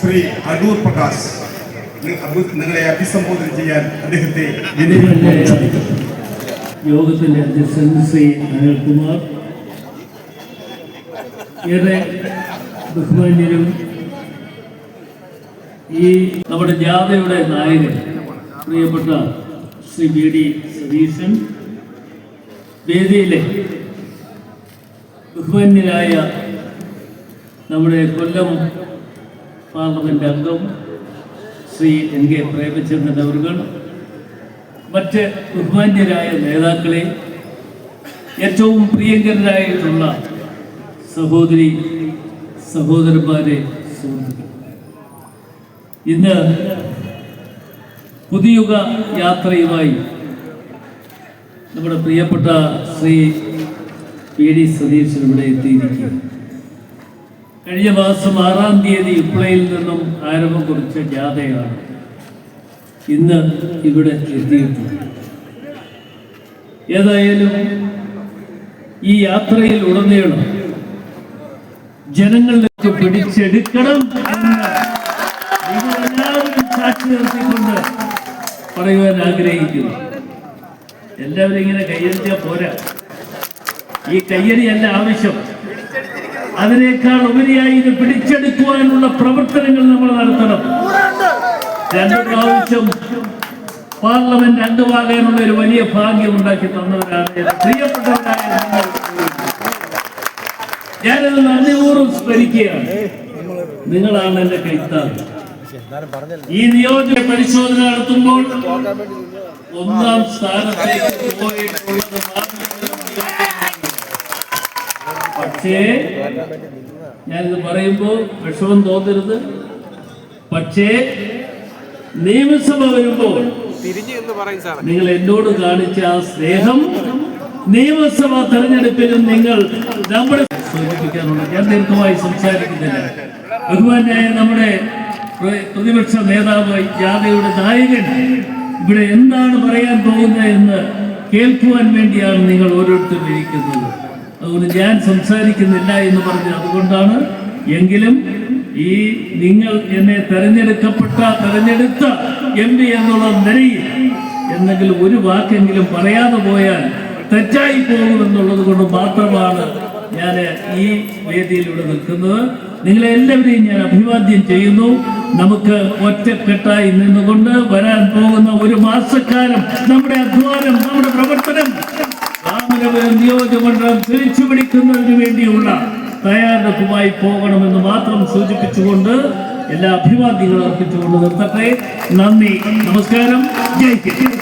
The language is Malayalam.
ശ്രീ അടൂർ പ്രകാശ് നിങ്ങളെ അഭിസംബോധന ചെയ്യാൻ അദ്ദേഹത്തെ യോഗത്തിന്റെ അധ്യക്ഷൻ ശ്രീ അനിൽകുമാർ, ഏറെ ബഹുമാന്യരും ഈ നമ്മുടെ ജാഥയുടെ നായകൻ പ്രിയപ്പെട്ട ശ്രീ BD സതീശൻ, വേദിയിലെ ബഹുമാന്യരായ നമ്മുടെ കൊല്ലം പാർലമെന്റ് അംഗം ശ്രീ NK പ്രേമചന്ദ്രൻ അവர்கள், മറ്റ് ബഹുമാന്യരായ നേതാക്കളെ, ഏറ്റവും പ്രിയങ്കരായിട്ടുള്ള സഹോദരി സഹോദരന്മാരെ, സുഹൃത്തുക്കൾ, ഇന്ന് പുതുയുഗ യാത്രയുമായി നമ്മുടെ പ്രിയപ്പെട്ട ശ്രീ BD സതീശൻ ഇവിടെ എത്തിയിരിക്കുകയാണ്. കഴിഞ്ഞ മാസം 6-ാം തീയതി ഉപ്ലയിൽ നിന്നും ആരംഭം കുറിച്ച ജാഥയാണ് ഇന്ന് ഇവിടെ എത്തിയിട്ടുണ്ട്. ഏതായാലും ഈ യാത്രയിൽ ഉടനീളം ജനങ്ങളിലേക്ക് പിടിച്ചെടുക്കണം എന്ന് നിങ്ങളെല്ലാവരും സാക്ഷി നിർത്തിക്കൊണ്ട് പറയുവാൻ ആഗ്രഹിക്കുന്നു. എല്ലാവരും ഇങ്ങനെ കയ്യടിച്ചാൽ പോരാ, ഈ കയ്യടിയല്ല ആവശ്യം. അതിനേക്കാൾ ഉപരിയായി ഇത് പിടിച്ചെടുക്കുവാനുള്ള പ്രവർത്തനങ്ങൾ നമ്മൾ നടത്തണം. 2 പ്രാവശ്യം പാർലമെന്റ് അംഗമാകാനുള്ള ഒരു വലിയ ഭാഗ്യം ഉണ്ടാക്കി തന്നവരാണ് പ്രിയപ്പെട്ടവരായ നിങ്ങൾ. ഞാനത് നന്ദിപൂർവ്വം സ്മരിക്കുകയാണ്. നിങ്ങളാണ് എന്റെ കൈത്താങ്. ഈ നിയോജക പരിശോധന നടത്തുമ്പോൾ 1-ാം സ്ഥാനത്തേക്ക് പോയിട്ടുള്ളത്. പക്ഷേ ഞാനിത് പറയുമ്പോൾ വിഷമം തോന്നരുത്. പക്ഷേ നിയമസഭ വരുമ്പോൾ നിങ്ങൾ എന്നോട് കാണിച്ച ആ സ്നേഹം നിയമസഭാ തെരഞ്ഞെടുപ്പിലും നിങ്ങൾ നമ്മുടെ സൂചിപ്പിക്കാനുണ്ട്. ഞാൻ ദീർഘമായി സംസാരിക്കുന്നില്ല. ബഹുമാനായ നമ്മുടെ പ്രതിപക്ഷ നേതാവ്, ജാഥയുടെ നായകൻ ഇവിടെ എന്താണ് പറയാൻ പോകുന്നത് എന്ന് കേൾക്കുവാൻ വേണ്ടിയാണ് നിങ്ങൾ ഓരോരുത്തരും ഇരിക്കുന്നത്. അതുകൊണ്ട് ഞാൻ സംസാരിക്കുന്നില്ല എന്ന് പറഞ്ഞു. അതുകൊണ്ടാണ്. എങ്കിലും ഈ നിങ്ങൾ എന്നെ തെരഞ്ഞെടുത്ത MP എന്നുള്ള നിലയിൽ എന്തെങ്കിലും ഒരു വാക്കെങ്കിലും പറയാതെ പോയാൽ തെറ്റായി പോകുമെന്നുള്ളത് കൊണ്ട് മാത്രമാണ് ഞാൻ ഈ വേദിയിലൂടെ നിൽക്കുന്നത്. നിങ്ങളെ എല്ലാവരെയും ഞാൻ അഭിവാദ്യം ചെയ്യുന്നു. നമുക്ക് ഒറ്റക്കെട്ടായി നിന്നുകൊണ്ട് വരാൻ പോകുന്ന 1 മാസക്കാലം നമ്മുടെ അധ്വാനം, നമ്മുടെ പ്രവർത്തനം രാമനഗരം നിയോജകമണ്ഡലം തിരിച്ചു പിടിക്കുന്നതിന് വേണ്ടിയുള്ള തയ്യാറെടുപ്പുമായി പോകണമെന്ന് മാത്രം സൂചിപ്പിച്ചുകൊണ്ട് എല്ലാ അഭിവാദ്യങ്ങളും അർപ്പിച്ചുകൊണ്ട് നിർത്തട്ടെ. നന്ദി, നമസ്കാരം, ജയ് ഹിന്ദ്.